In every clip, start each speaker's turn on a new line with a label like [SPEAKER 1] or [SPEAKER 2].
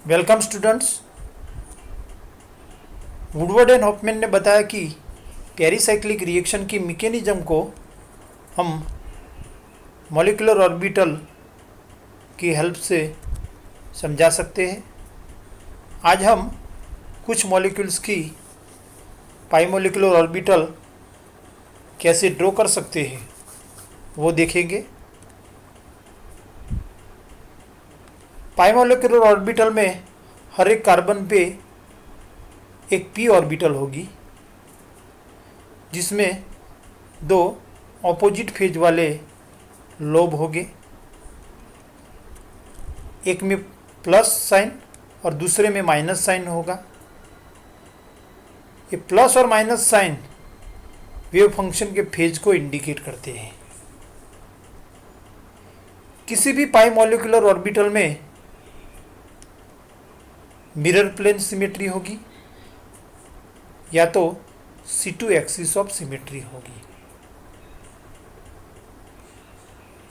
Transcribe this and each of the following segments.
[SPEAKER 1] Welcome students. Woodward and Hoffman ने बताया कि पेरिसाइक्लिक रिएक्शन की मैकेनिज्म को हम मॉलिक्यूलर ऑर्बिटल की हेल्प से समझा सकते हैं। आज हम कुछ मॉलिक्यूल्स की पाइमोलिकुलर ऑर्बिटल कैसे ड्रॉ कर सकते हैं वो देखेंगे। पाइमोलिकुलर ऑर्बिटल में हर एक कार्बन पे एक पी ऑर्बिटल होगी जिसमें दो ऑपोजिट फेज वाले लोब होंगे, एक में प्लस साइन और दूसरे में माइनस साइन होगा। ये प्लस और माइनस साइन वेव फंक्शन के फेज को इंडिकेट करते हैं। किसी भी पाइमोलिकुलर ऑर्बिटल में मिरर प्लेन सिमेट्री होगी या तो C2 एक्सिस ऑफ सिमेट्री होगी।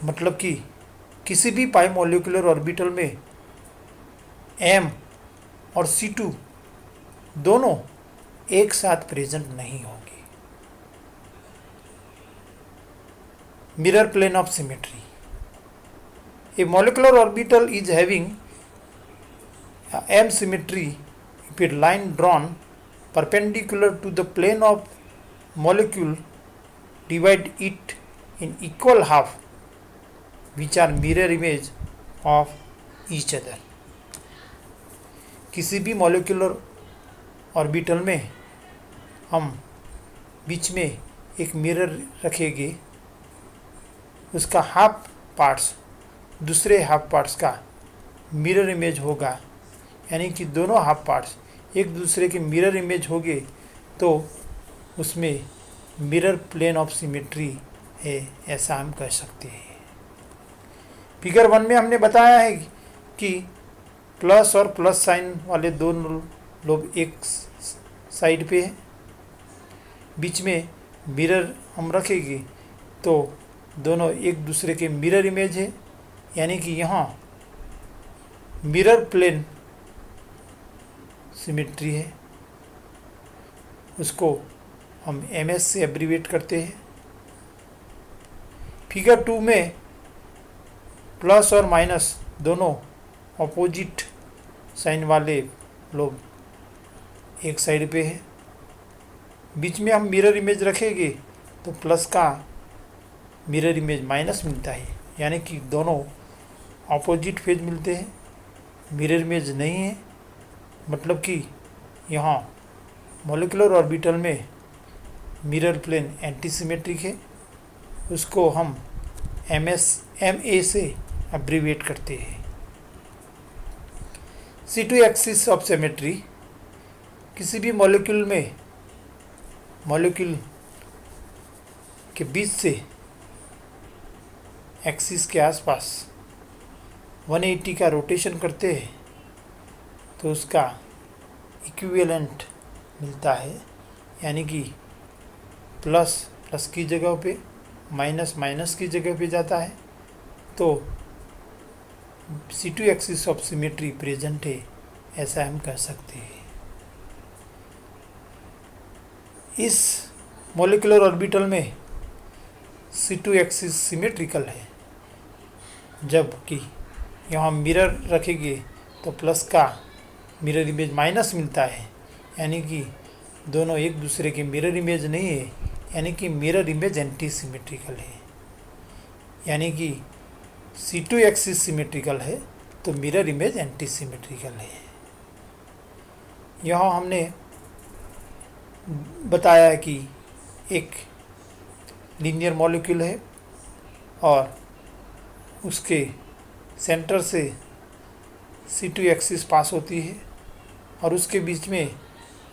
[SPEAKER 1] मतलब कि किसी भी पाइमोलिकुलर ऑर्बिटल में M और C2 दोनों एक साथ प्रेजेंट नहीं होंगे। Mirror plane of symmetry. A molecular orbital is having M symmetry if a line drawn perpendicular to the plane of molecule divide it in equal half which are mirror image of each other। किसी भी molecular orbital में हम बीच में एक mirror रखेंगे, उसका half parts दूसरे half parts का मिरर इमेज होगा, यानी कि दोनों हाफ पार्ट्स एक दूसरे के मिरर इमेज होंगे तो उसमें मिरर प्लेन ऑफ सिमेट्री है, ऐसा हम कह सकते हैं। फिगर 1 में हमने बताया है कि प्लस और प्लस साइन वाले दोनों लोग एक साइड पे हैं, बीच में मिरर हम रखेंगे तो दोनों एक दूसरे के मिरर इमेज है, यानी कि यहाँ मिरर प्लेन सिमेट्री है। उसको हम MS से एब्रीवेट करते हैं। फिगर 2 में प्लस और माइनस दोनों अपोजिट साइन वाले लोग एक साइड पे है, बीच में हम मिरर इमेज रखेंगे तो प्लस का मिरर इमेज माइनस मिलता है, यानी कि दोनों अपोजिट फेज मिलते हैं, मिरर इमेज नहीं है। मतलब कि यहाँ मॉलिक्यूलर ऑर्बिटल में मिरर प्लेन एंटीसिमेट्रिक है, उसको हम MA से एब्रीवेट करते हैं। C2 axis of symmetry. किसी भी मॉलिक्यूल में मॉलिक्यूल के बीच से एक्सिस के आसपास 180 का रोटेशन करते हैं तो उसका इक्विवेलेंट मिलता है, यानी कि प्लस प्लस की जगह पे माइनस माइनस की जगह पे जाता है तो C2 axis of symmetry present है, ऐसा हम कह सकते हैं। इस मॉलिक्यूलर ऑर्बिटल में C2 एक्सिस सिमेट्रिकल है, जबकि यहाँ मिरर रखेंगे तो प्लस का मिरर इमेज माइनस मिलता है, यानी कि दोनों एक दूसरे के मिरर इमेज नहीं है, यानी कि मिरर इमेज एंटी सिमेट्रिकल है। यानी कि C2 एक्सिस सिमेट्रिकल है तो मिरर इमेज एंटी सिमेट्रिकल है। यहाँ हमने बताया कि एक लीनियर मॉलिक्यूल है और उसके सेंटर से C2 एक्सिस पास होती है और उसके बीच में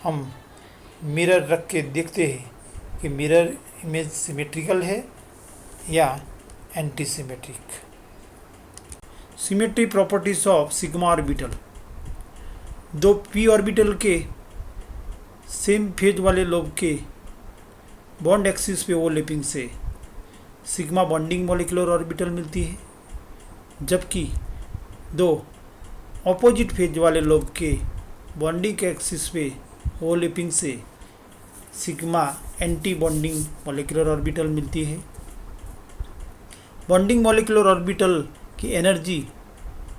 [SPEAKER 1] हम मिरर रख के देखते हैं कि मिरर इमेज सिमेट्रिकल है या anti symmetric. Symmetry properties of sigma orbital. दो पी ऑर्बिटल के सेम फेज वाले लोब के बॉन्ड एक्सिस पे ओवरलैपिंग से सिग्मा बॉन्डिंग मॉलिक्यूलर ऑर्बिटल मिलती है, जबकि दो ऑपोजिट फेज वाले लोब के बॉन्डिंग के एक्सिस पे ओवरलैपिंग से sigma anti bonding molecular orbital मिलती है। बॉन्डिंग मॉलिक्यूलर ऑर्बिटल की एनर्जी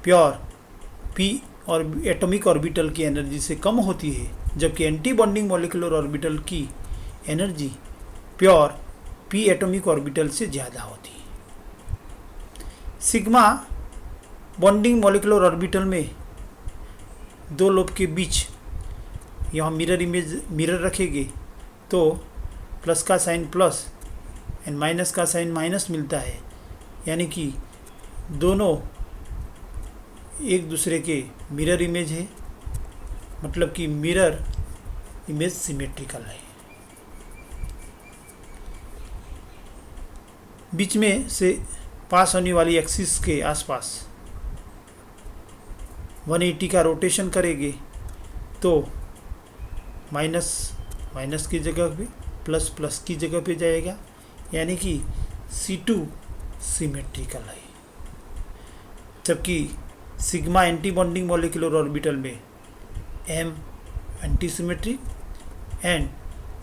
[SPEAKER 1] प्योर पी और एटॉमिक ऑर्बिटल की एनर्जी से कम होती है, जबकि एंटी बॉन्डिंग मॉलिक्यूलर ऑर्बिटल की energy pure P atomic orbital से ज़्यादा होती है। सिग्मा बॉन्डिंग मॉलिक्यूलर ऑर्बिटल में दो लोब के बीच यहाँ मिरर रखेंगे तो प्लस का साइन प्लस एंड माइनस का साइन माइनस मिलता है, यानी कि दोनों एक दूसरे के मिरर इमेज है, मतलब कि मिरर इमेज सिमेट्रिकल है। बीच में से पास होने वाली एक्सिस के आसपास 180 का रोटेशन करेंगे तो माइनस माइनस की जगह पे प्लस प्लस की जगह पे जाएगा, यानी कि C2 सिमेट्रिकल है। जबकि sigma anti bonding molecular orbital में M anti symmetric and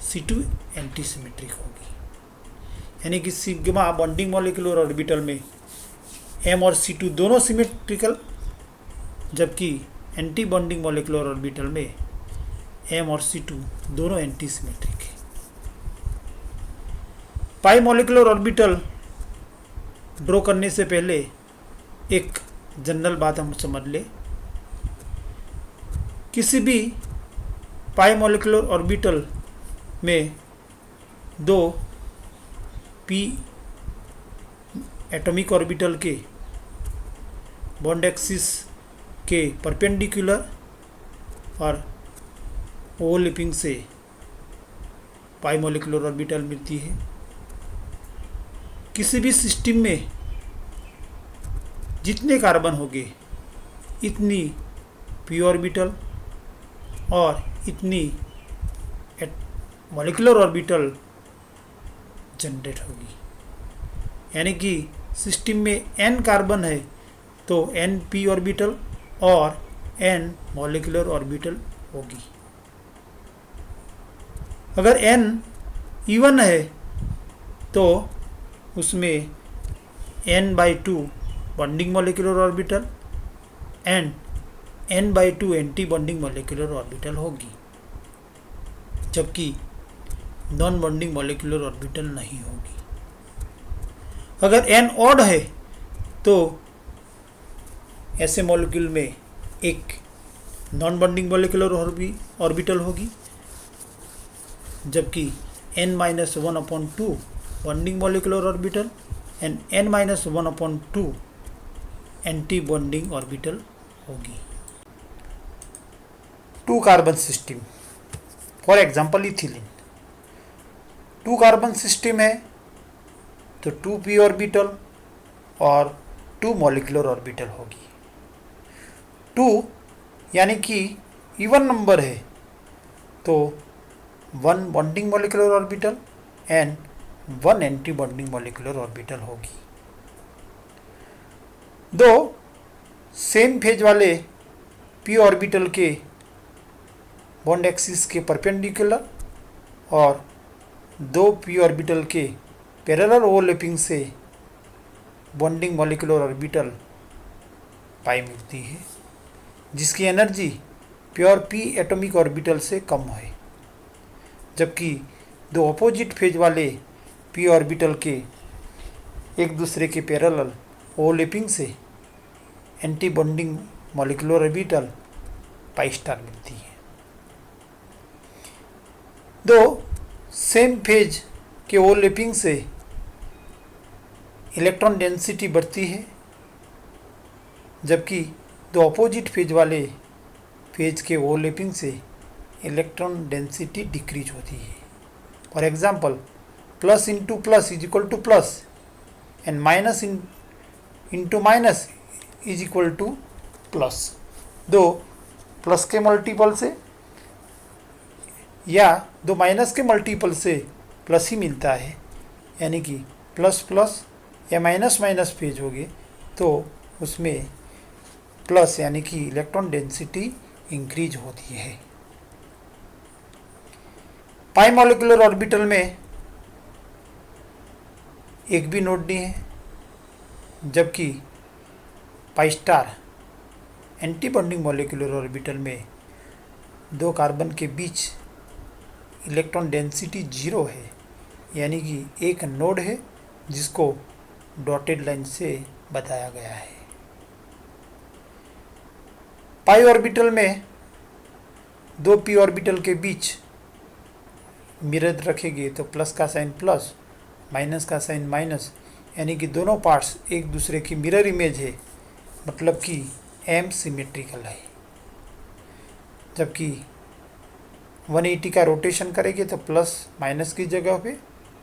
[SPEAKER 1] C2 anti symmetric होगी, यानी कि सिग्मा बॉन्डिंग मॉलिक्यूलर ऑर्बिटल में M और C2 दोनों सिमेट्रिकल, जबकि एंटी बॉन्डिंग मॉलिक्यूलर ऑर्बिटल में M और C2 दोनों एंटी सिमेट्रिक है। पाई मॉलिक्यूलर ऑर्बिटल ड्रॉ करने से पहले एक जनरल बात हम समझ ले। किसी भी पाई मॉलिक्यूलर ऑर्बिटल में दो p एटॉमिक ऑर्बिटल के बॉन्ड एक्सिस के परपेंडिकुलर और ओवरलैपिंग से पाई मॉलिक्यूलर ऑर्बिटल मिलती है। किसी भी सिस्टम में जितने कार्बन होंगे इतनी p ऑर्बिटल और इतनी मॉलिक्यूलर ऑर्बिटल जनरेट होगी, यानी कि सिस्टम में n कार्बन है तो n p ऑर्बिटल और n मॉलिक्यूलर ऑर्बिटल होगी। अगर n इवन है तो उसमें n/2 bonding molecular orbital and n/2 anti bonding molecular orbital होगी, जबकि नॉन बॉन्डिंग मॉलिक्यूलर ऑर्बिटल नहीं होगी। अगर n ऑड है तो ऐसे मॉलिक्यूल में एक नॉन बॉन्डिंग मॉलिक्यूलर ऑर्बिटल होगी, जबकि n-1/2 bonding molecular orbital and n-1/2 anti bonding orbital होगी। 2 carbon system, for example ethylene. 2 carbon system है तो 2 p ऑर्बिटल और 2 मॉलिक्यूलर ऑर्बिटल होगी। 2 यानी कि इवन नंबर है तो 1 bonding molecular orbital and 1 anti bonding molecular orbital होगी। दो सेम फेज वाले p ऑर्बिटल के बॉन्ड एक्सिस के परपेंडिकुलर और 2 p ऑर्बिटल के पैरेलल ओवरलैपिंग से बॉन्डिंग मॉलिक्यूलर ऑर्बिटल पाई मिलती है, जिसकी energy pure p atomic orbital से कम है। जबकि दो अपोजिट फेज वाले p ऑर्बिटल के एक दूसरे के पैरेलल ओवरलैपिंग से anti bonding molecular orbital pi star मिलती है। दो सेम फेज के ओवरलैपिंग से इलेक्ट्रॉन डेंसिटी बढ़ती है, जबकि दो अपोजिट फेज वाले फेज के ओवरलैपिंग से इलेक्ट्रॉन डेंसिटी डिक्रीज होती है। For example plus into plus is equal two plus and minus into minus is equal two plus. दो प्लस के मल्टीपल से या दो माइनस के मल्टीपल से प्लस ही मिलता है, यानी कि प्लस प्लस या माइनस माइनस फेज होगे तो उसमें प्लस यानी कि इलेक्ट्रॉन डेंसिटी इंक्रीज होती है। पाई मॉलिक्यूलर ऑर्बिटल में एक भी नोड नहीं है, जबकि pi star anti bonding molecular orbital में 2 कार्बन के बीच इलेक्ट्रॉन डेंसिटी 0 है, यानी कि एक नोड है जिसको डॉटेड लाइन से बताया गया है। पाई ऑर्बिटल में 2 पी ऑर्बिटल के बीच मिरर रखेंगे तो प्लस का साइन प्लस, माइनस का साइन माइनस, यानी कि दोनों पार्ट्स एक दूसरे की मिरर इमेज है, मतलब कि एम सिमेट्रिकल है। जबकि 180 का रोटेशन करेंगे तो प्लस माइनस की जगह पे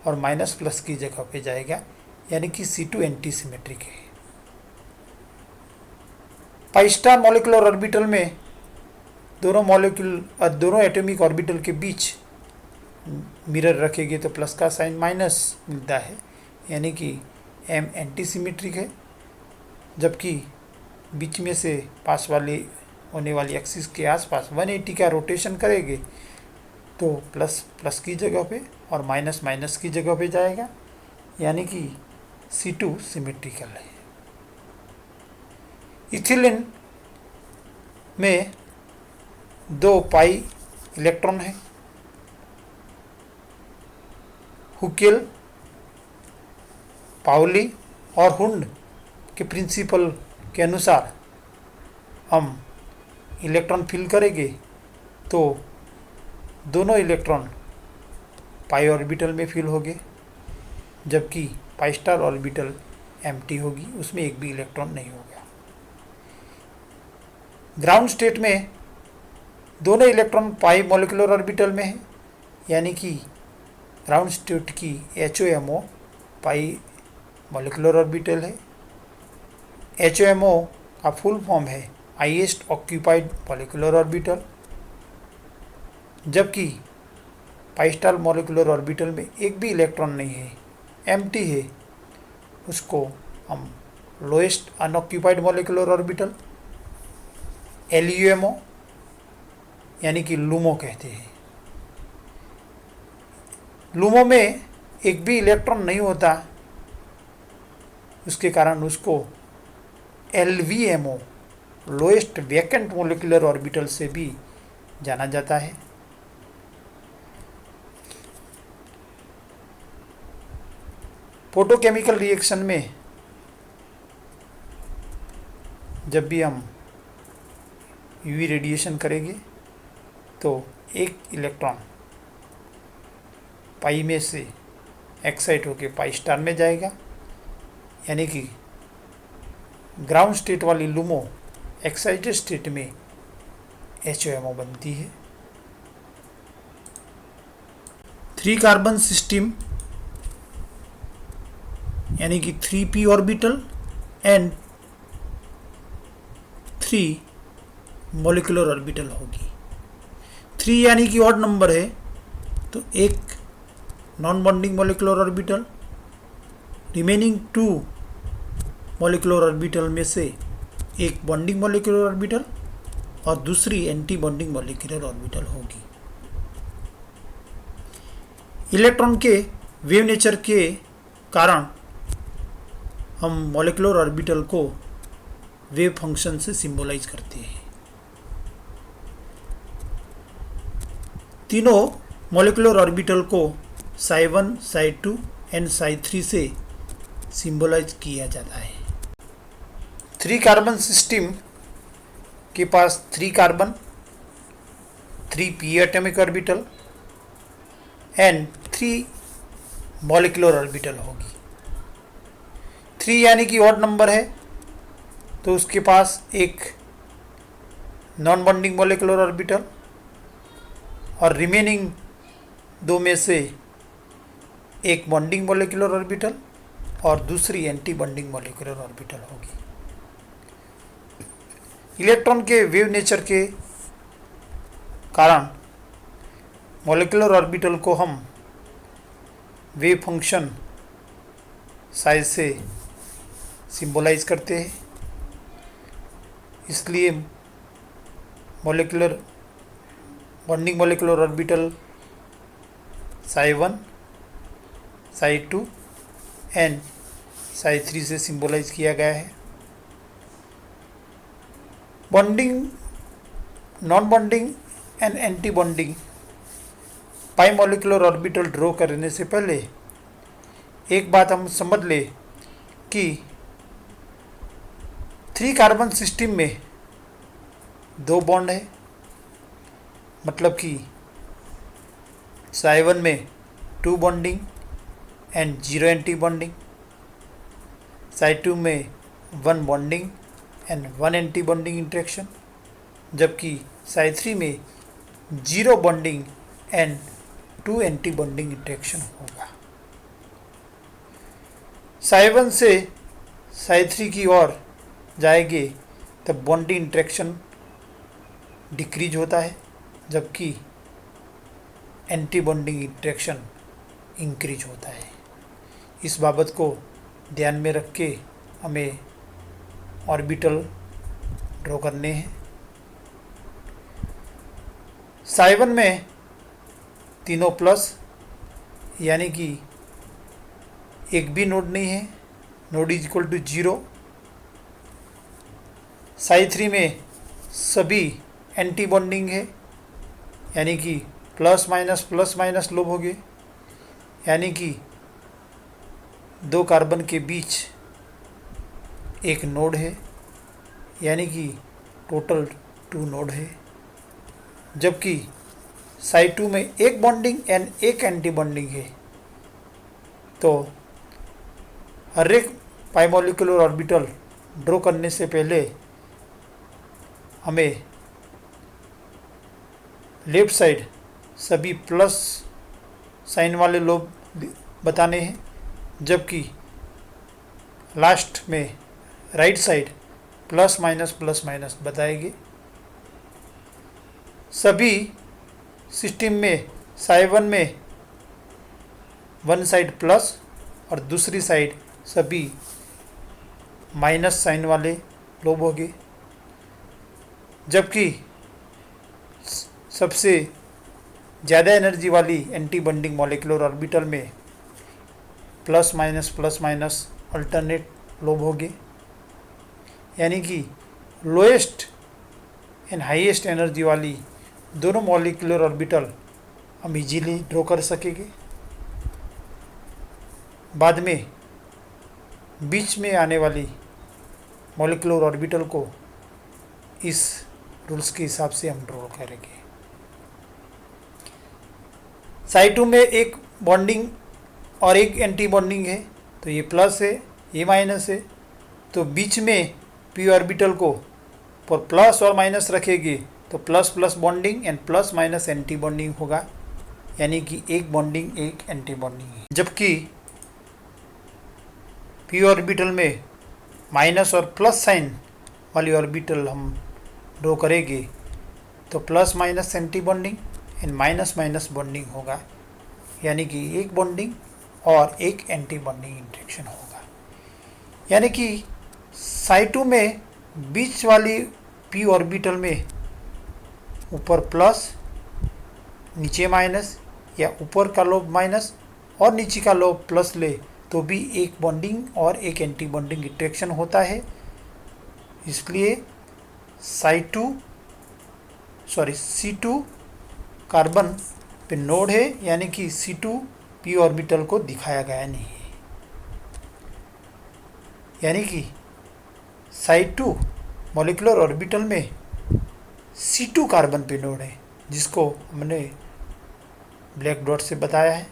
[SPEAKER 1] और माइनस प्लस की जगह पे जाएगा, यानी कि C2 एंटी सिमेट्रिक है। पाई स्टार मॉलिक्यूलर ऑर्बिटल में दोनों एटॉमिक ऑर्बिटल के बीच मिरर रखेंगे तो प्लस का साइन माइनस मिलता है, यानी कि एम एंटी सिमेट्रिक है। जबकि बीच में से पास वाली होने वाली एक्सिस के आसपास 180 का रोटेशन करेंगे तो प्लस प्लस की जगह पे और माइनस माइनस की जगह पे जाएगा, यानी कि C2 सिमेट्रिकल है। इथिलीन में 2 पाई इलेक्ट्रॉन है। हुकेल, पाउली और हुंड के प्रिंसिपल के अनुसार हम इलेक्ट्रॉन फिल करेंगे तो दोनों इलेक्ट्रॉन पाई ऑर्बिटल में फिल होंगे, जबकि पाई स्टार ऑर्बिटल एम्प्टी होगी, उसमें एक भी इलेक्ट्रॉन नहीं होगा। ग्राउंड स्टेट में दोनों इलेक्ट्रॉन पाई मॉलिक्यूलर ऑर्बिटल में है, यानी कि ग्राउंड स्टेट की HOMO पाई मॉलिक्यूलर ऑर्बिटल है। HOMO का फुल फॉर्म है हाईएस्ट ऑक्यूपाइड मॉलिक्यूलर ऑर्बिटल, जबकि पाई स्टार मॉलिक्यूलर ऑर्बिटल में एक भी इलेक्ट्रॉन नहीं है, एम्प्टी है, उसको हम lowest unoccupied molecular orbital LUMO यानी कि लूमो कहते हैं। लूमो में एक भी इलेक्ट्रॉन नहीं होता, उसके कारण उसको LVMO lowest vacant molecular orbital से भी जाना जाता है। फोटोकेमिकल रिएक्शन में जब भी हम यूवी रेडिएशन करेंगे तो एक इलेक्ट्रॉन पाई में से एक्साइट होकर पाई स्टार में जाएगा, यानी कि ग्राउंड स्टेट वाली लूमो एक्साइटेड स्टेट में HOMO बनती है। 3 कार्बन सिस्टम यानी कि 3p orbital and 3 molecular orbital होगी। 3 यानी कि ऑड नंबर है तो एक non bonding molecular orbital, remaining 2 molecular orbital में से एक बॉन्डिंग मॉलिक्यूलर ऑर्बिटल और दूसरी एंटी बॉन्डिंग मॉलिक्यूलर ऑर्बिटल होगी। इलेक्ट्रॉन के वेव नेचर के कारण हम मॉलिक्यूलर ऑर्बिटल को वेव फंक्शन से सिंबलाइज करते हैं। तीनों मॉलिक्यूलर ऑर्बिटल को psi1, psi2 एंड psi3 से सिंबलाइज किया जाता है। 3 कार्बन सिस्टम के पास 3 carbon, 3p atomic orbital and 3 molecular orbital होगी। 3 यानी कि ऑड नंबर है तो उसके पास एक नॉन बॉन्डिंग मॉलिक्यूलर ऑर्बिटल और रिमेनिंग 2 में से एक बॉन्डिंग मॉलिक्यूलर ऑर्बिटल और दूसरी एंटी बॉन्डिंग मॉलिक्यूलर ऑर्बिटल होगी। इलेक्ट्रॉन के वेव नेचर के कारण मॉलिक्यूलर ऑर्बिटल को हम वेव फंक्शन साइज से सिंबलाइज करते हैं। इसलिए molecular bonding molecular orbital psi1, psi2 and psi3 से सिंबलाइज किया गया है। Bonding, non bonding and anti bonding pi molecular orbital draw करने से पहले एक बात हम समझ ले कि 3 कार्बन सिस्टम में 2 बॉन्ड है, मतलब कि psi1 में 2 bonding and 0 anti bonding, psi2 में 1 bonding and 1 anti bonding interaction, जबकि psi3 में 0 bonding and 2 anti bonding interaction होगा। psi1 से psi3 की ओर जाएंगे तब बॉन्डिंग इंटरेक्शन डिक्रीज होता है, जबकि एंटी बॉन्डिंग इंटरेक्शन इंक्रीज होता है। इस बाबत को ध्यान में रख के हमें ऑर्बिटल ड्रॉ करने हैं। psi1 में तीनों प्लस, यानी कि एक भी नोड नहीं है, node is equal to 0। psi3 में सभी एंटी बॉन्डिंग है, यानी कि प्लस माइनस लोब हो गए, यानी कि 2 कार्बन के बीच एक नोड है, यानी कि टोटल 2 नोड है। जबकि psi2 में एक बॉन्डिंग एंड एक एंटी बॉन्डिंग है। तो हर एक पाइमोलिकुलर ऑर्बिटल ड्रॉ करने से पहले हमें लेफ्ट साइड सभी प्लस साइन वाले लोब बताने हैं, जबकि लास्ट में राइट साइड प्लस माइनस बताएंगे। सभी सिस्टम में psi1 में 1 साइड प्लस और दूसरी साइड सभी माइनस साइन वाले लोब हो गए, जबकि सबसे ज़्यादा एनर्जी वाली एंटी बॉन्डिंग मॉलिक्यूलर ऑर्बिटल में प्लस माइनस अल्टरनेट लोब हो गए, यानी कि लोएस्ट एंड हाईएस्ट एनर्जी वाली दोनों मॉलिक्यूलर ऑर्बिटल हम इजीली ड्रॉ कर सकेंगे। बाद में बीच में आने वाली मॉलिक्यूलर ऑर्बिटल को इस रूल्स के हिसाब से हम ड्रॉ करेंगे। psi2 में एक बॉन्डिंग और एक एंटी बॉन्डिंग है, तो ये प्लस है, ये माइनस है, तो बीच में पी ऑर्बिटल को पर प्लस और माइनस रखेंगे तो plus plus bonding and plus minus anti bonding होगा, यानी कि एक बॉन्डिंग एक एंटी बॉन्डिंग है। जबकि पी ऑर्बिटल में माइनस और प्लस साइन वाली ऑर्बिटल हम ड्रॉ करेंगे तो plus minus anti bonding and minus minus bonding होगा, यानी कि एक बॉन्डिंग और एक एंटी बॉन्डिंग इंटरेक्शन होगा। यानी कि psi2 में बीच वाली पी ऑर्बिटल में ऊपर प्लस नीचे माइनस, या ऊपर का लोब माइनस और नीचे का लोब प्लस ले तो भी एक बॉन्डिंग और एक एंटी बॉन्डिंग इंटरेक्शन होता है। इसलिए C2 कार्बन पे नोड है, यानी कि C2 पी ऑर्बिटल को दिखाया गया नहीं है, यानी कि psi2 मॉलिक्यूलर ऑर्बिटल में C2 कार्बन पे नोड है, जिसको हमने ब्लैक डॉट से बताया है।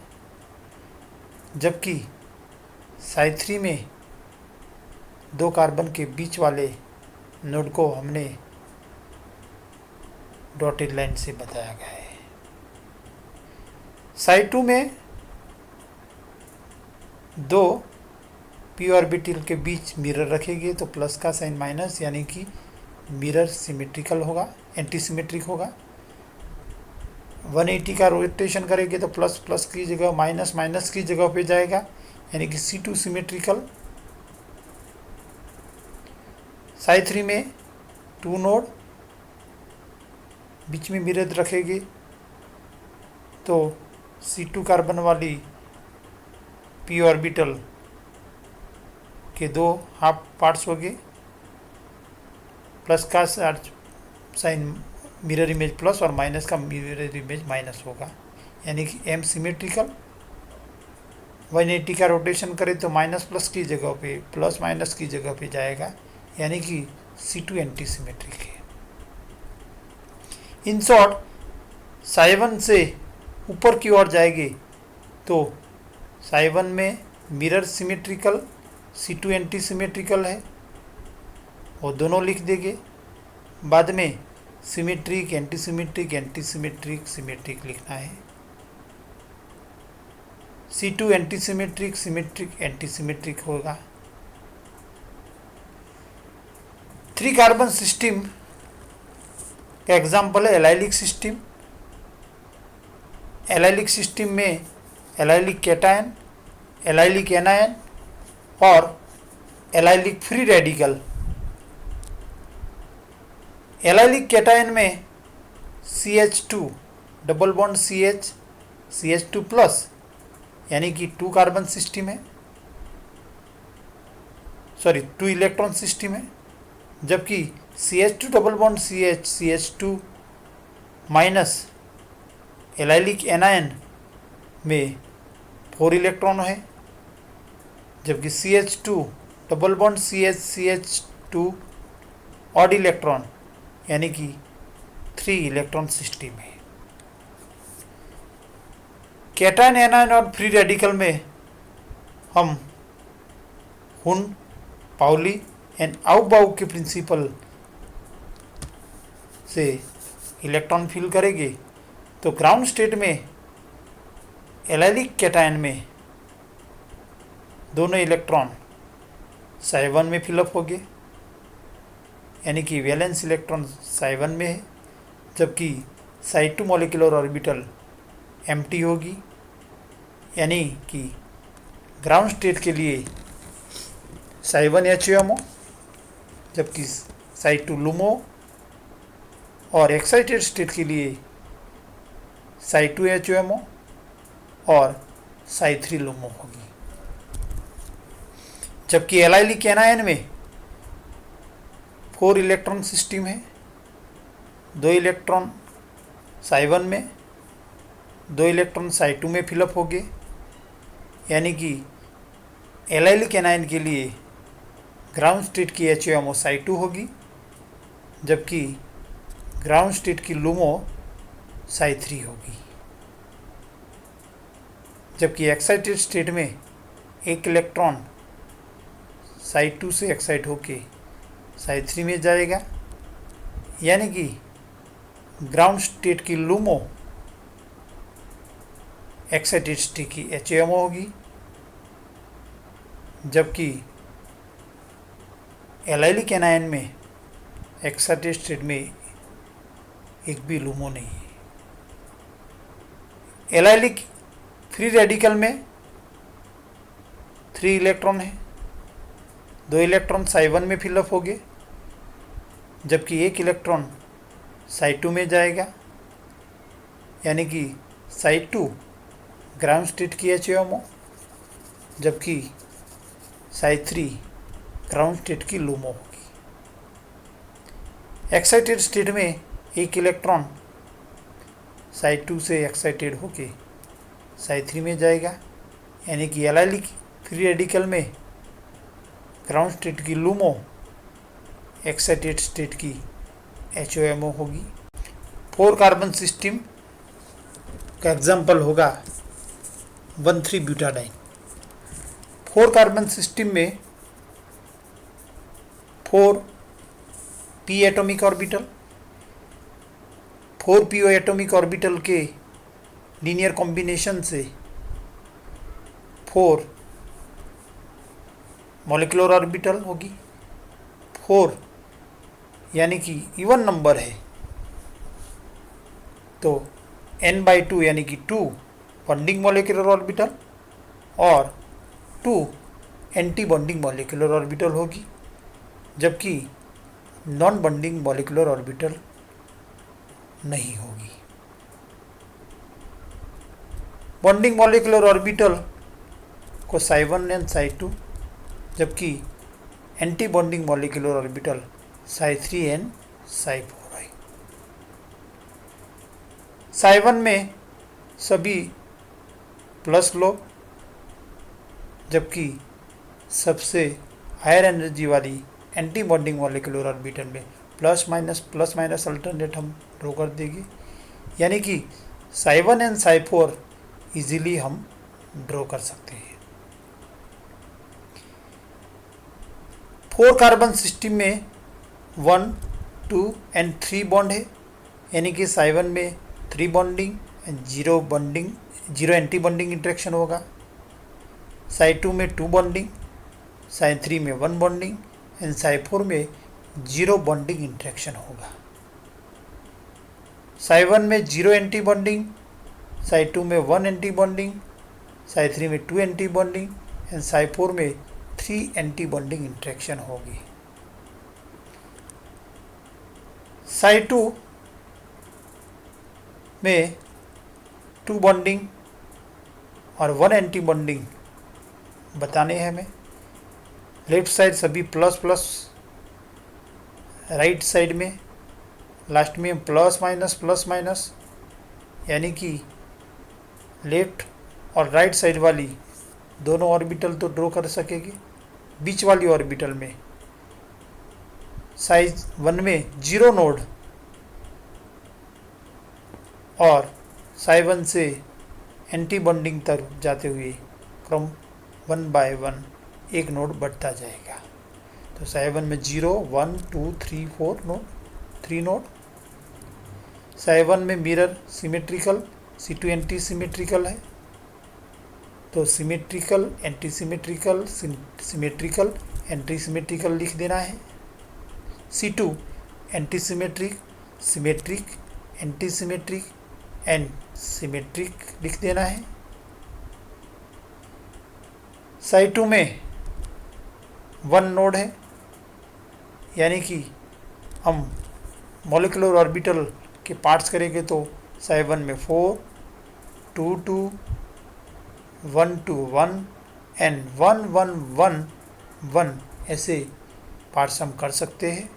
[SPEAKER 1] जबकि psi3 में 2 कार्बन के बीच वाले नोड को हमने डॉटेड लाइन से बताया गया है। psi2 में 2 पी ऑर्बिटल के बीच मिरर रखेंगे तो प्लस का साइन माइनस, यानी कि मिरर सिमेट्रिकल होगा, एंटी सिमेट्रिक होगा। 180 का रोटेशन करेंगे तो प्लस प्लस की जगह माइनस माइनस की जगह पे जाएगा, यानी कि C2 सिमेट्रिकल। psi3 में 2 नोड बीच में मिरर रखेंगे तो C2 कार्बन वाली p ऑर्बिटल के 2 हाफ पार्ट्स हो गए। प्लस का साइन मिरर इमेज प्लस और माइनस का मिरर इमेज माइनस होगा, यानी कि m सिमेट्रिकल। 180 का रोटेशन करें तो माइनस प्लस की जगह पे प्लस माइनस की जगह पे जाएगा, यानी कि C2 एंटी सिमेट्रिक है। इन शॉर्ट साइवन से ऊपर की ओर जाएंगे तो साइवन में mirror symmetrical, C2 anti symmetrical है, वो दोनों लिख देंगे। बाद में symmetric anti symmetric anti symmetric symmetric लिखना है। C2 anti symmetric symmetric anti symmetric होगा। 3 कार्बन सिस्टम का एग्जाम्पल है एलाइलिक सिस्टम। एलाइलिक सिस्टम में एलाइलिक कैटायन, एलाइलिक एनायन और allylic free radical. Allylic cation में CH2 double bond CH CH2 plus, यानी कि 2 कार्बन सिस्टम है, 2 इलेक्ट्रॉन सिस्टम है। जबकि CH2 double bond CH CH2 minus allylic anion में 4 electron है। जबकि CH2 double bond CH CH2 odd electron, यानी कि 3 इलेक्ट्रॉन सिस्टम है। कैटायन, एनायन और फ्री रेडिकल में हम हुन, पाउली एंड आउबाउ के प्रिंसिपल से इलेक्ट्रॉन फिल करेंगे। तो ग्राउंड स्टेट में एलाइलिक कैटायन में दोनों इलेक्ट्रॉन साई1 में फिलअप हो गए, यानी कि वैलेंस इलेक्ट्रॉन साई1 में है, जबकि साई2 मॉलिक्यूलर ऑर्बिटल एम्प्टी होगी, यानी कि ग्राउंड स्टेट के लिए साई1 HMO, जबकि साई2 LUMO, और एक्साइटेड स्टेट के लिए साई2 HMO और साई3 LUMO होगी। जबकि एलाइलिक एनायन में 4 इलेक्ट्रॉन सिस्टम है, 2 इलेक्ट्रॉन साई1 में, 2 इलेक्ट्रॉन साई2 में फिलअप हो गए, यानी कि एलाइलिक एनायन के लिए ग्राउंड स्टेट की HMO साई2 होगी, जबकि ग्राउंड स्टेट की LUMO साई3 होगी। जबकि एक्साइटेड स्टेट में एक इलेक्ट्रॉन साई2 से एक्साइट होके साई3 में जाएगा, यानी कि ग्राउंड स्टेट की LUMO एक्साइटेड स्टेट की HMO होगी, जबकि एलाइलिक एनायन में एक्साइटेड स्टेट में एक भी LUMO नहीं है। एलाइलिक फ्री रेडिकल में 3 इलेक्ट्रॉन है, 2 इलेक्ट्रॉन साई1 में फिलअप हो गए, जबकि एक इलेक्ट्रॉन साई2 में जाएगा, यानी कि साई2 ग्राउंड स्टेट की HMO, जबकि साई3 ग्राउंड स्टेट की LUMO होगी। एक्साइटेड स्टेट में एक इलेक्ट्रॉन साई2 से एक्साइटेड होके साई3 में जाएगा, यानी कि एलाइलिक फ्री रेडिकल में ग्राउंड स्टेट की LUMO एक्साइटेड स्टेट की HOMO होगी। 4 कार्बन सिस्टम का एग्जाम्पल होगा 1,3-ब्यूटाडाइन। 4 कार्बन सिस्टम में 4 p atomic orbital, 4 po atomic orbital के लीनियर कॉम्बिनेशन से 4 मॉलिक्यूलर ऑर्बिटल होगी। 4 यानी कि इवन नंबर है, तो n/2 यानी कि 2 बॉन्डिंग मॉलिक्यूलर ऑर्बिटल और 2 एंटी बॉन्डिंग मॉलिक्यूलर ऑर्बिटल होगी। जबकि नॉन बॉन्डिंग मॉलिक्यूलर ऑर्बिटल नहीं होगी। बॉन्डिंग मॉलिक्यूलर ऑर्बिटल को psi1 एंड psi2, जबकि anti bonding molecular orbital psi3 and psi4 है। psi1 में सभी प्लस लोब, जबकि सबसे हायर एनर्जी वाली एंटी बॉन्डिंग मॉलिक्यूलर ऑर्बिटल में प्लस माइनस अल्टरनेट हम ड्रॉ कर देंगे, यानी कि psi1 एंड psi4 इजीली हम ड्रॉ कर सकते हैं। 4 कार्बन सिस्टम में 1, 2 एंड 3 बॉन्ड है, यानी कि psi1 में 3 bonding and 0 anti bonding interaction होगा। psi2 में 2 बॉन्डिंग, psi3 में 1 बॉन्डिंग एंड psi4 में 0 बॉन्डिंग इंटरेक्शन होगा। psi1 में 0 एंटी बॉन्डिंग, psi2 में 1 एंटी बॉन्डिंग, psi3 में 2 एंटी बॉन्डिंग एंड psi4 में 3 एंटी बॉन्डिंग इंटरेक्शन होगी। psi2 में 2 बॉन्डिंग और 1 एंटी बॉन्डिंग बताने हैं हमें। लेफ्ट साइड सभी प्लस प्लस, राइट साइड में लास्ट में प्लस माइनस, यानी कि लेफ्ट और राइट साइड वाली दोनों ऑर्बिटल तो ड्रॉ कर सकेंगे। बीच वाली ऑर्बिटल में psi1 में 0 नोड और psi1 से एंटी बॉन्डिंग तक जाते हुए क्रम 1 बाय 1 एक नोड बढ़ता जाएगा। तो psi1 में 0, 1, 2, 3, 4 नोड, 3 नोड। psi1 में mirror symmetrical, C2 anti symmetrical है, तो symmetrical anti symmetrical, symmetrical anti symmetrical लिख देना है। C2 anti symmetric, symmetric anti symmetric and symmetric लिख देना है। psi2 में 1 नोड है, यानी कि हम मॉलिक्यूलर ऑर्बिटल के पार्ट्स करेंगे तो psi1 में 4, 2, 2, 1, 2, 1 एंड 1, 1, 1, 1 ऐसे पार्ट्स हम कर सकते हैं।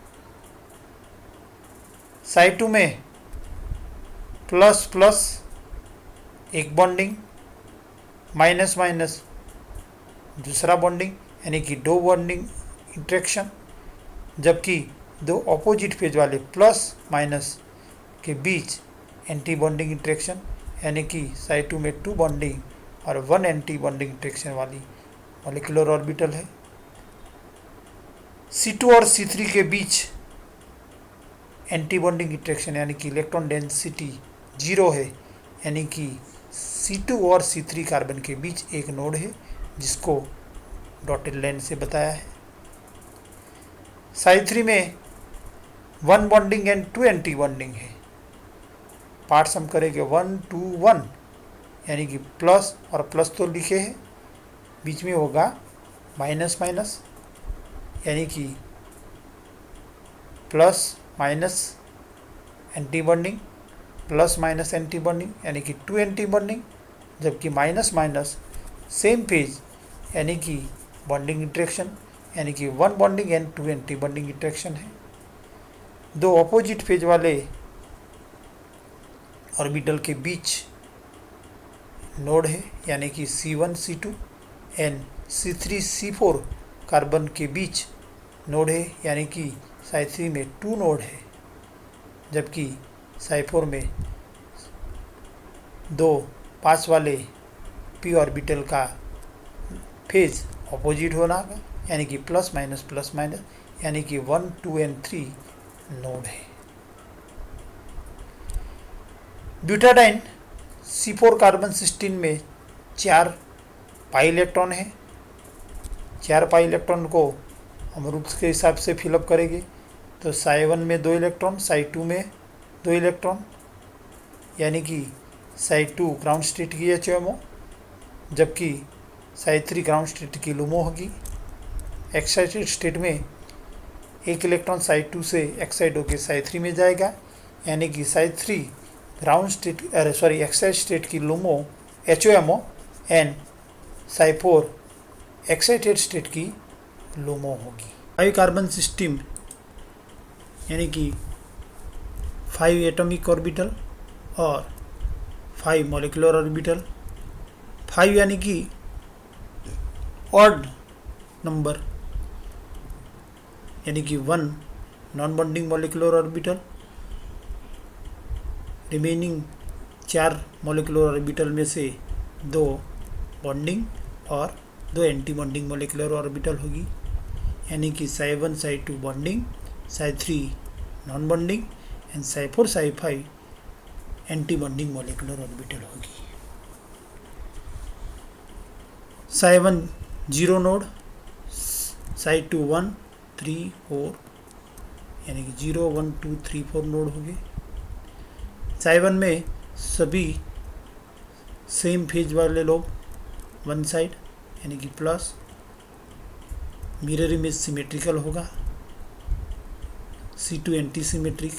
[SPEAKER 1] psi2 में प्लस प्लस एक बॉन्डिंग, माइनस माइनस दूसरा बॉन्डिंग, यानी कि 2 बॉन्डिंग इंटरेक्शन, जबकि 2 ऑपोजिट फेज वाले प्लस माइनस के बीच एंटी बॉन्डिंग इंटरेक्शन, यानी कि psi2 में 2 बॉन्डिंग और 1 एंटी बॉन्डिंग इंटरेक्शन वाली मॉलिक्यूलर ऑर्बिटल है। C2 और C3 के बीच एंटी बॉन्डिंग इंटरेक्शन यानी कि इलेक्ट्रॉन डेंसिटी 0 है, यानी कि C2 और C3 कार्बन के बीच एक नोड है, जिसको डॉटेड लाइन से बताया है। psi3 में 1 बॉन्डिंग एंड 2 एंटी बॉन्डिंग है। पार्ट्स हम करेंगे 1, 2, 1, यानी कि प्लस और प्लस तो लिखे हैं, बीच में होगा माइनस माइनस, यानी कि plus minus anti bonding, plus minus anti bonding यानी कि 2 एंटी बॉन्डिंग, जबकि माइनस माइनस सेम पेज यानी कि बॉन्डिंग इंटरेक्शन, यानी कि 1 bonding and 2 anti bonding interaction है। 2 ऑपोजिट फेज वाले ऑर्बिटल के बीच नोड है, यानी कि C1 C2 and C3 C4 carbon के बीच नोड है, यानी कि psi3 में 2 नोड है, जबकि psi4 में 2 5 वाले p ऑर्बिटल का फेज ऑपोजिट होना है, यानी कि प्लस माइनस, यानी कि 1, 2 एंड 3 नोड है। ब्यूटाडाइन C4 कार्बन सिस्टीन में 4 पाई इलेक्ट्रॉन है। 4 पाई इलेक्ट्रॉन को हम रूट्स के हिसाब से फिलअप करेंगे, तो psi1 में 2 इलेक्ट्रॉन, psi2 में 2 इलेक्ट्रॉन, यानी कि psi2 ग्राउंड स्टेट की HMO, जबकि psi3 ग्राउंड स्टेट की LUMO होगी। एक्साइटेड स्टेट में एक इलेक्ट्रॉन साइड 2 से एक्साइड होकर साइड 3 में जाएगा, यानी कि psi 3 ground state excited state की LUMO HOMO and psi 4 excited state की लूमो होगी। 5 कार्बन सिस्टम यानी कि 5 एटॉमिक ऑर्बिटल और 5 मॉलिक्यूलर ऑर्बिटल। 5 यानी कि ऑड नंबर, यानी कि 1 non bonding molecular orbital, remaining 4 molecular orbital में से 2 बॉन्डिंग और 2 एंटी बॉन्डिंग मॉलिक्यूलर ऑर्बिटल होगी, यानी कि psi 1 psi 2 bonding, psi 3 non bonding and psi 4 psi 5 anti bonding molecular orbital होगी। साइड 1 0 नोड, साइड 2 1 3 4 यानी कि 0 1 2 3 4 नोड होंगे। साइड 1 में सभी सेम फेज वाले लोग वन साइड यानी कि प्लस, मिरर इमेज सिमेट्रिकल होगा। C2 एंटी सिमेट्रिक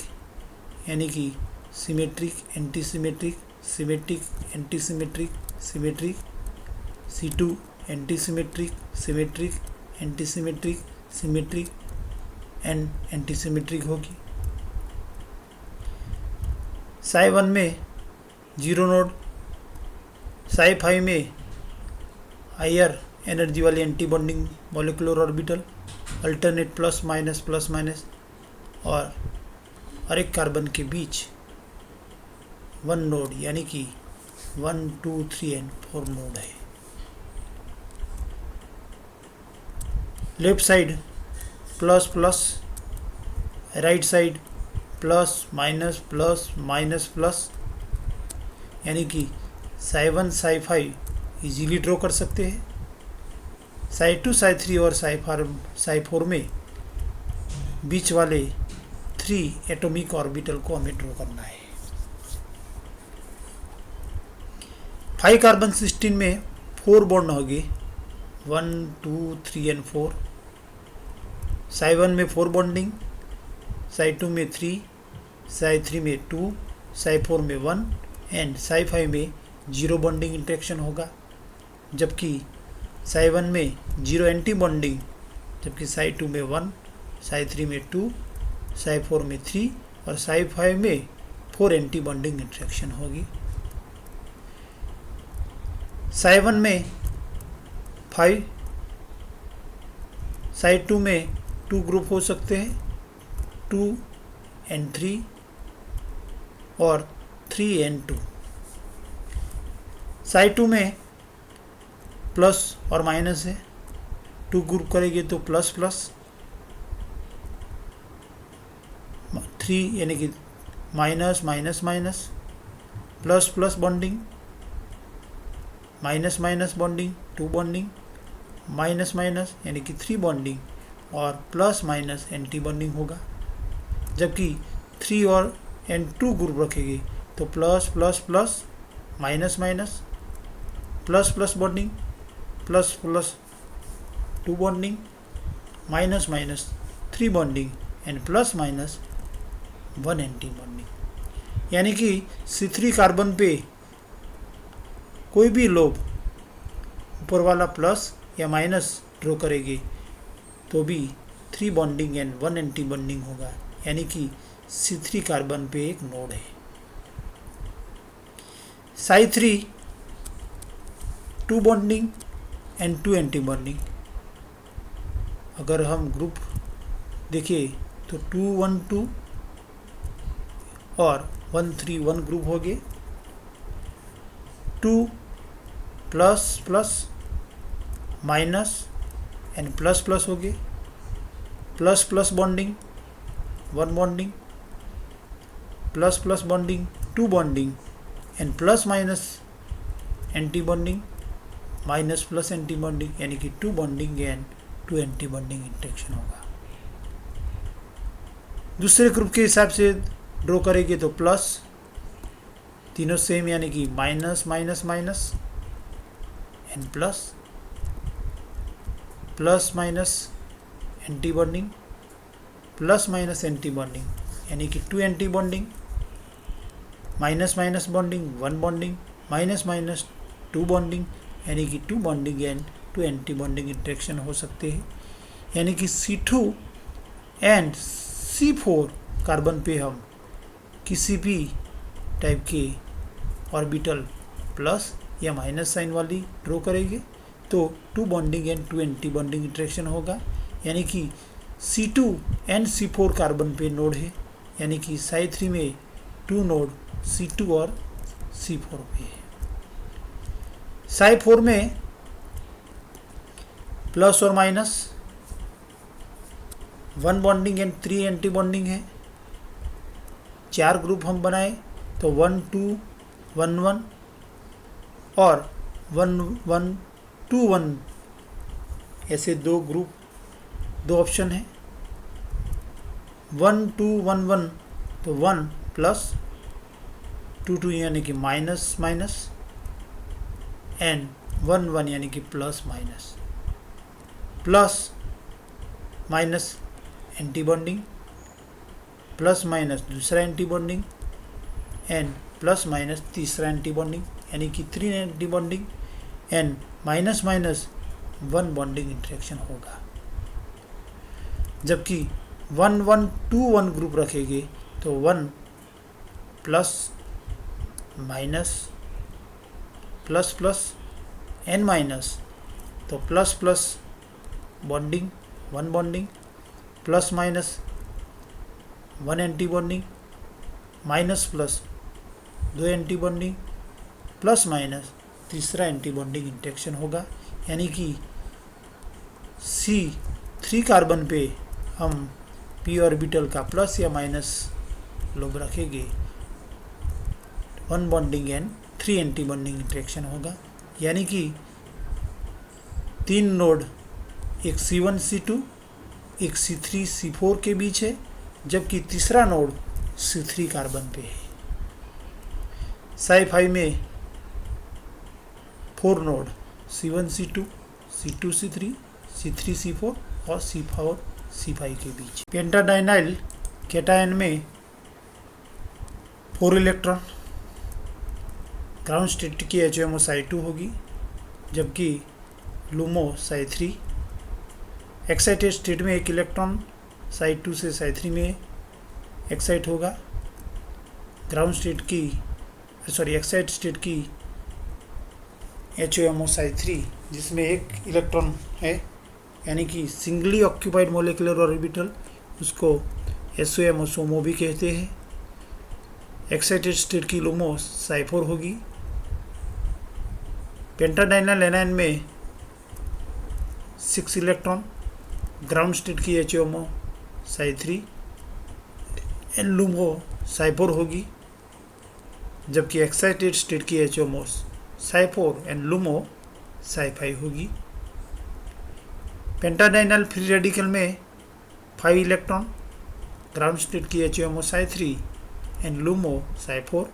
[SPEAKER 1] यानी कि symmetric anti symmetric, symmetric anti symmetric, symmetric. C2 anti symmetric, symmetric anti symmetric, symmetric and anti symmetric होगी। साइड 1 में 0 नोड, साइड 5 में हायर एनर्जी वाली anti bonding molecular orbital, alternate plus minus, और हर एक carbon के बीच 1 node यानी कि 1 2 3 and 4 node है। Left side plus plus, right side plus minus, यानी कि साइड 1 साइड 5 इजीली ड्रॉ कर सकते हैं। साइड 2 साइड 3 और साइड 4 में बीच वाले 3 एटॉमिक ऑर्बिटल को हमें ड्रॉ करना है। 5 कार्बन सिस्टम में 4 बॉन्ड होंगे, 1 2 3 एंड 4। साइड 1 में 4 बॉन्डिंग, साइड 2 में 3, साइड 3 में 2, साइड 4 में 1 एंड साइड 5 में 0 बॉन्डिंग इंटरेक्शन होगा, जबकि साइड 1 में 0 एंटी बॉन्डिंग, जबकि साइड 2 में 1, साइड 3 में 2, साइड 4 में 3 और साइड 5 में 4 एंटी बॉन्डिंग इंटरेक्शन होगी। साइड 1 में 5, साइड 2 में 2 ग्रुप हो सकते हैं, 2 एंड 3 और 3 एंड 2। साइड 2 में प्लस और माइनस है, 2 ग्रुप करेंगे तो प्लस प्लस, 3 यानी कि minus, plus plus bonding, minus bonding, 2 bonding, minus यानी कि 3 बॉन्डिंग और प्लस माइनस एंटी बॉन्डिंग होगा, जबकि 3 और एंड 2 ग्रुप रखेंगे तो plus plus plus, minus plus plus bonding, plus plus 2 bonding, minus 3 bonding and plus minus 1 anti bonding. यानी कि C3 कार्बन पे कोई भी लोब ऊपर वाला प्लस या माइनस ड्रॉ करेंगे तो भी 3 बॉन्डिंग एंड 1 एंटी बॉन्डिंग होगा, यानी कि C3 कार्बन पे एक नोड है। Side 3 2 bonding and 2 anti bonding. अगर हम ग्रुप देखिए तो 2 1 2 और 1 3 1 ग्रुप हो गए, 2 plus plus minus and plus plus हो गए, plus plus bonding 1 bonding, plus plus bonding 2 bonding and plus minus anti bonding, minus plus anti bonding, यानी कि 2 bonding and 2 anti bonding interaction होगा। दूसरे ग्रुप के हिसाब से ड्रॉ करेंगे तो प्लस, तीनों सेम यानी कि minus and plus minus anti bonding, plus minus anti bonding यानी कि 2 anti bonding, minus minus bonding 1 bonding, minus minus 2 bonding यानी कि 2 bonding and 2 anti bonding interaction हो सकते हैं। यानी कि C2 एंड C4 कार्बन पे हम किसी भी टाइप के ऑर्बिटल प्लस या माइनस साइन वाली ड्रॉ करेंगे तो 2 bonding and 2 anti bonding interaction होगा। यानी कि C2 एंड C4 कार्बन पे नोड है, यानी कि Psi3 में 2 नोड C2 और C4 पे है। Psi4 में प्लस और minus 1 bonding and 3 anti bonding है। 4 ग्रुप हम बनाए तो 1 2 1 1 और 1 1 2 1 ऐसे 2 ग्रुप, 2 ऑप्शन है। 1 2 1 1 तो 1 प्लस 2 2 यानी कि माइनस माइनस एंड 1 1 यानी कि plus minus, plus minus anti bonding, plus minus दूसरा anti bonding and plus minus तीसरा एंटी बॉन्डिंग यानी कि 3 anti bonding and minus minus 1 bonding interaction होगा। जबकि 1 1 2 1 ग्रुप रखेंगे तो 1 plus minus plus plus N minus तो plus plus bonding 1 bonding, plus minus 1 anti bonding, minus plus 2 anti bonding, plus minus तीसरा anti bonding interaction होगा। यानी कि C3 carbon पे हम p ऑर्बिटल का प्लस या माइनस लोब रखेंगे, 1 bonding and 3 anti bonding interaction होगा। यानी कि 3 नोड, एक C1 C2 एक C3 C4 के बीच है, जबकि तीसरा नोड C3 कार्बन पे है। Psi5 में 4 node C1 C2 C2 C3 C3 C4 और C4 C5 के बीच। पेंटाडाइनाइल कैटायन में 4 इलेक्ट्रॉन, ग्राउंड स्टेट की HMO Psi2 होगी, जबकि LUMO Psi3। एक्साइटेड स्टेट में 1 इलेक्ट्रॉन Psi2 से Psi3 में एक्साइट होगा। ग्राउंड स्टेट की एक्साइट स्टेट की HMO Psi3 जिसमें 1 इलेक्ट्रॉन है, यानी कि सिंगली ऑक्यूपाइड मोलिकुलर ऑर्बिटल, उसको SOMO SOMO भी कहते हैं। एक्साइटेड स्टेट की LUMO Psi4 होगी। पेंटाडाइनाइल एनायन में 6 इलेक्ट्रॉन, ग्राउंड स्टेट की HMO Psi3 and LUMO Psi4 होगी, जबकि एक्साइटेड स्टेट की HMO Psi4 and LUMO Psi5 होगी। पेंटाडाइनाइल फ्री रेडिकल में 5 इलेक्ट्रॉन, ग्राउंड स्टेट की HMO Psi3 and LUMO Psi4,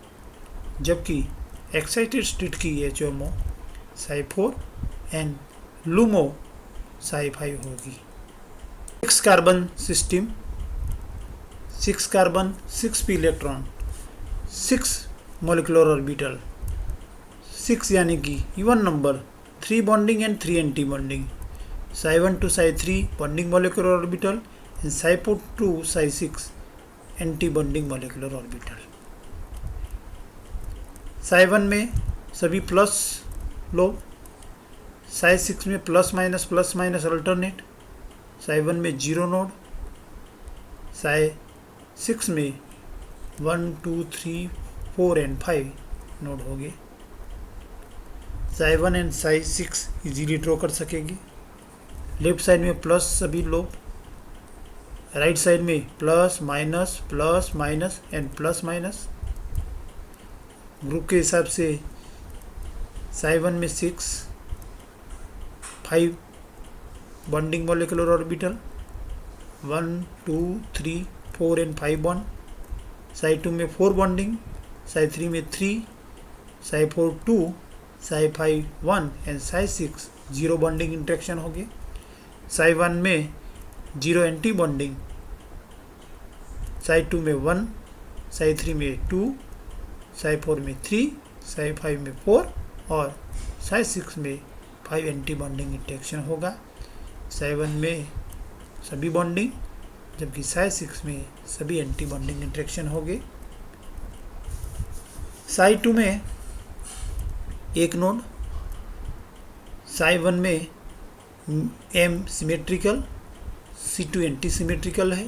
[SPEAKER 1] जबकि एक्साइटेड स्टेट की HMO Psi4 and LUMO Psi5 होगी। 6 carbon system, 6 carbon 6p electron, 6 molecular orbital, 6 यानी कि even number, 3 bonding and 3 anti bonding, Psi1 to Psi3 bonding molecular orbital and Psi4 to Psi6 anti bonding molecular orbital. Psi1 में सभी plus lobe, Psi6 में plus minus alternate, Psi1 में 0 node, Psi6 में 1 2 3 4 and 5 node हो गए। Psi1 and Psi6 easily draw कर सकेंगे। Left side में प्लस सभी लोब, राइट साइड में plus minus and plus minus. Group के हिसाब से Psi1 में 6 5 bonding molecular orbital, 1 2 3 4 and 5 bond. Psi2 में 4 बॉन्डिंग, Psi3 में 3, Psi4 2, Psi5 1 and Psi6 0 bonding interaction हो गए। Psi1 में 0 एंटी बॉन्डिंग साई 2 में 1, साई 3 में 2, साई 4 में 3, साई 5 में 4 और साई 6 में 5 एंटी बॉन्डिंग इंटरेक्शन होगा। साई 1 में सभी बॉन्डिंग, जबकि साई 6 में सभी एंटी बॉन्डिंग इंटरेक्शन होंगे। साई 2 में एक नोड, साई 1 में M symmetrical, C2 anti symmetrical है,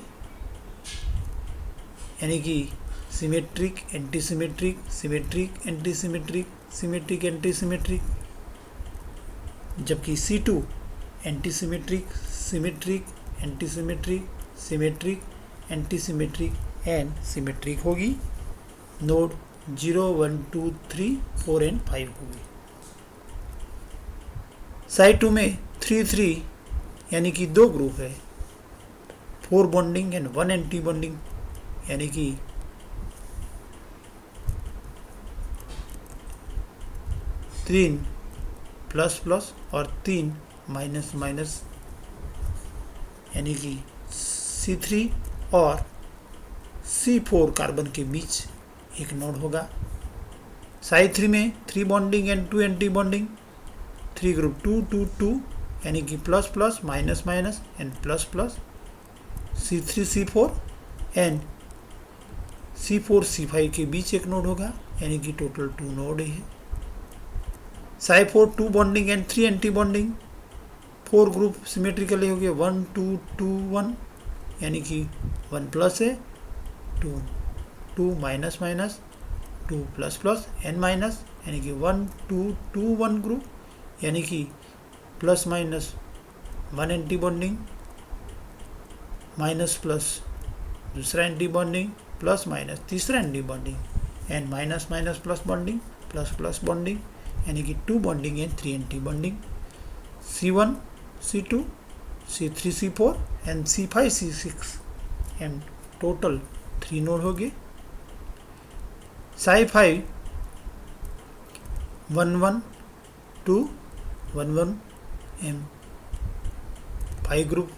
[SPEAKER 1] यानी कि symmetric anti symmetric, symmetric anti symmetric, symmetric anti symmetric, जबकि C2 anti symmetric, symmetric anti symmetric, symmetric anti symmetric and symmetric होगी। नोड 0, 1, 2, 3, 4 एंड 5 होगी। साई 2 में 3, 3 यानी कि 2 ग्रुप है, 4 बॉन्डिंग एंड 1 एंटी बॉन्डिंग, यानी कि 3 प्लस प्लस और 3 माइनस माइनस, यानी कि C3 और C4 कार्बन के बीच एक नोड होगा। साई 3 में 3 bonding and 2 anti bonding, 3 group 2, 2, 2 यानी कि plus plus minus minus and plus plus, C3 C4 and C4 C5 के बीच एक नोड होगा, यानी कि टोटल 2 नोड है। Sai 4 2 bonding and 3 anti bonding, 4 group symmetrically हो गए, 1, 2, 2, 1 यानी कि 1 प्लस है, 2, 2 minus minus, 2 plus plus N minus, यानी कि 1, 2, 2, 1 ग्रुप, यानी कि plus minus 1 anti bonding, minus plus दूसरा एंटी बॉन्डिंग, प्लस माइनस तीसरा anti bonding and minus minus plus bonding, plus plus bonding, यानी कि 2 bonding and 3 anti bonding. C1 C2 C3 C4 and C5 C6 and total 3 node हो गए। Sai 5 1, 1, 2, 1, 1 M 5 group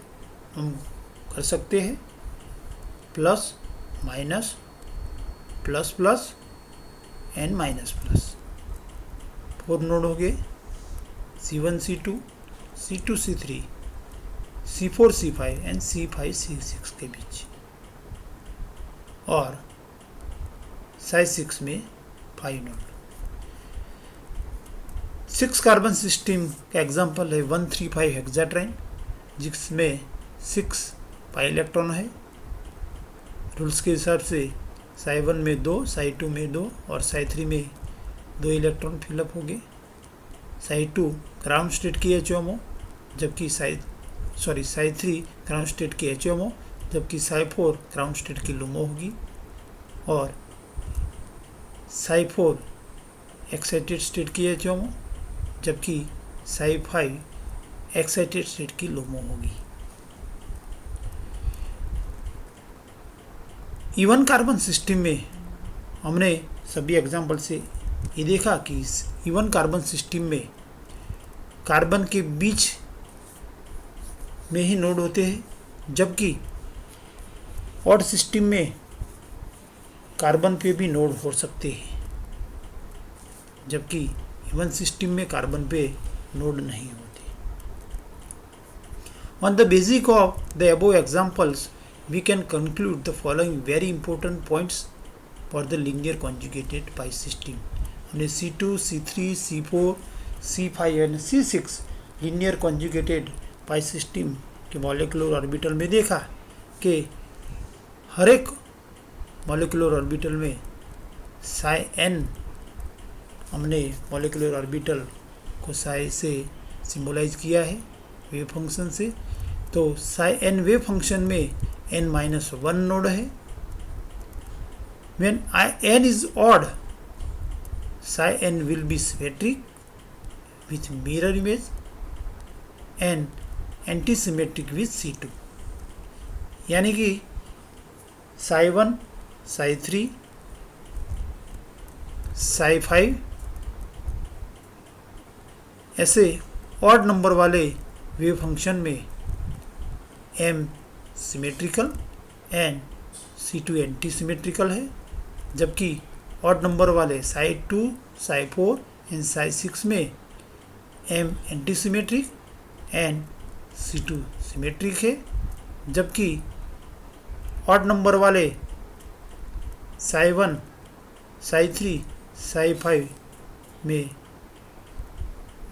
[SPEAKER 1] हम कर सकते हैं, plus minus plus plus and minus plus, 4 node हो गए। C1 C2 C2 C3 C4 C5 and C5 C6 के बीच, और साई 6 में 5 नोड। 6 कार्बन सिस्टम का एग्जाम्पल है 135 हेक्साट्राइन, जिसमें 6 पाई इलेक्ट्रॉन है। रूल्स के हिसाब से साई 1 में 2, साई 2 में 2 और साई 3 में 2 इलेक्ट्रॉन फिलअप हो गए। साई 2 ग्राउंड स्टेट की HMO, जबकि साई 3 ग्राउंड स्टेट की HMO, जबकि साई 4 ग्राउंड स्टेट की LUMO होगी, और साई 4 एक्साइटेड स्टेट की HMO, जबकि साई 5 एक्साइटेड स्टेट की LUMO होगी। इवन कार्बन सिस्टम में हमने सभी एग्जाम्पल से ये देखा कि इवन कार्बन सिस्टम में कार्बन के बीच में ही नोड होते हैं, जबकि ऑड सिस्टम में कार्बन पे भी नोड हो सकते हैं, जबकि इवन सिस्टम में कार्बन पे नोड नहीं होते। On the basis of the above examples we can conclude the following very important points for the linear conjugated pi system. हमने C2, C3, C4, C5 and C6 linear conjugated pi system के molecular orbital में देखा कि हर एक molecular orbital में psi n, हमने molecular orbital को psi से symbolize किया है वेव फंक्शन से। तो psi n वेव फंक्शन में n-1 नोड है। When n is odd, psi n will be symmetric with mirror image and anti-symmetric with C2, यानी कि psi 1, psi 3, psi 5 ऐसे ऑड नंबर वाले वेव फंक्शन में m symmetrical and C2 anti symmetrical है, जबकि odd number वाले Sai 2, psi 4 and Sai 6 में M anti symmetric and C2 symmetric है, जबकि ऑड नंबर वाले साई 1, साई 3, साई 5 में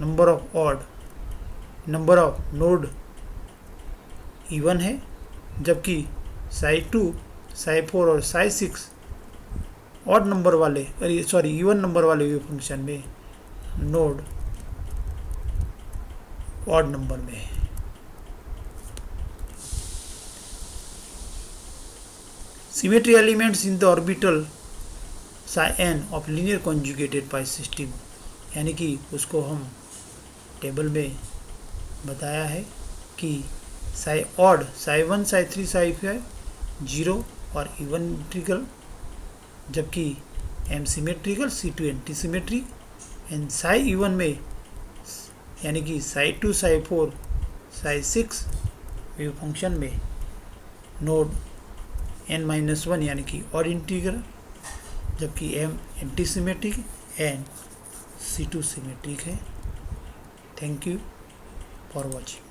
[SPEAKER 1] नंबर ऑफ नोड इवन है, जबकि साई 2, साई 4 और साई 6 ऑड नंबर वाले इवन नंबर वाले वेव फंक्शन में नोड ऑड नंबर में है। Symmetry elements in the orbital psi n of linear conjugated pi system, यानी कि उसको हम टेबल में बताया है कि psi odd, psi 1, psi 3, psi 5 0 और इवन इंटीग्रल, जबकि M symmetrical, C2 anti symmetric and psi even में यानी कि psi 2, psi 4, psi 6 wave function में नोड n-1 यानी कि ऑड इंटीग्रल, जबकि M anti symmetric and C2 symmetric है। Thank you for watching.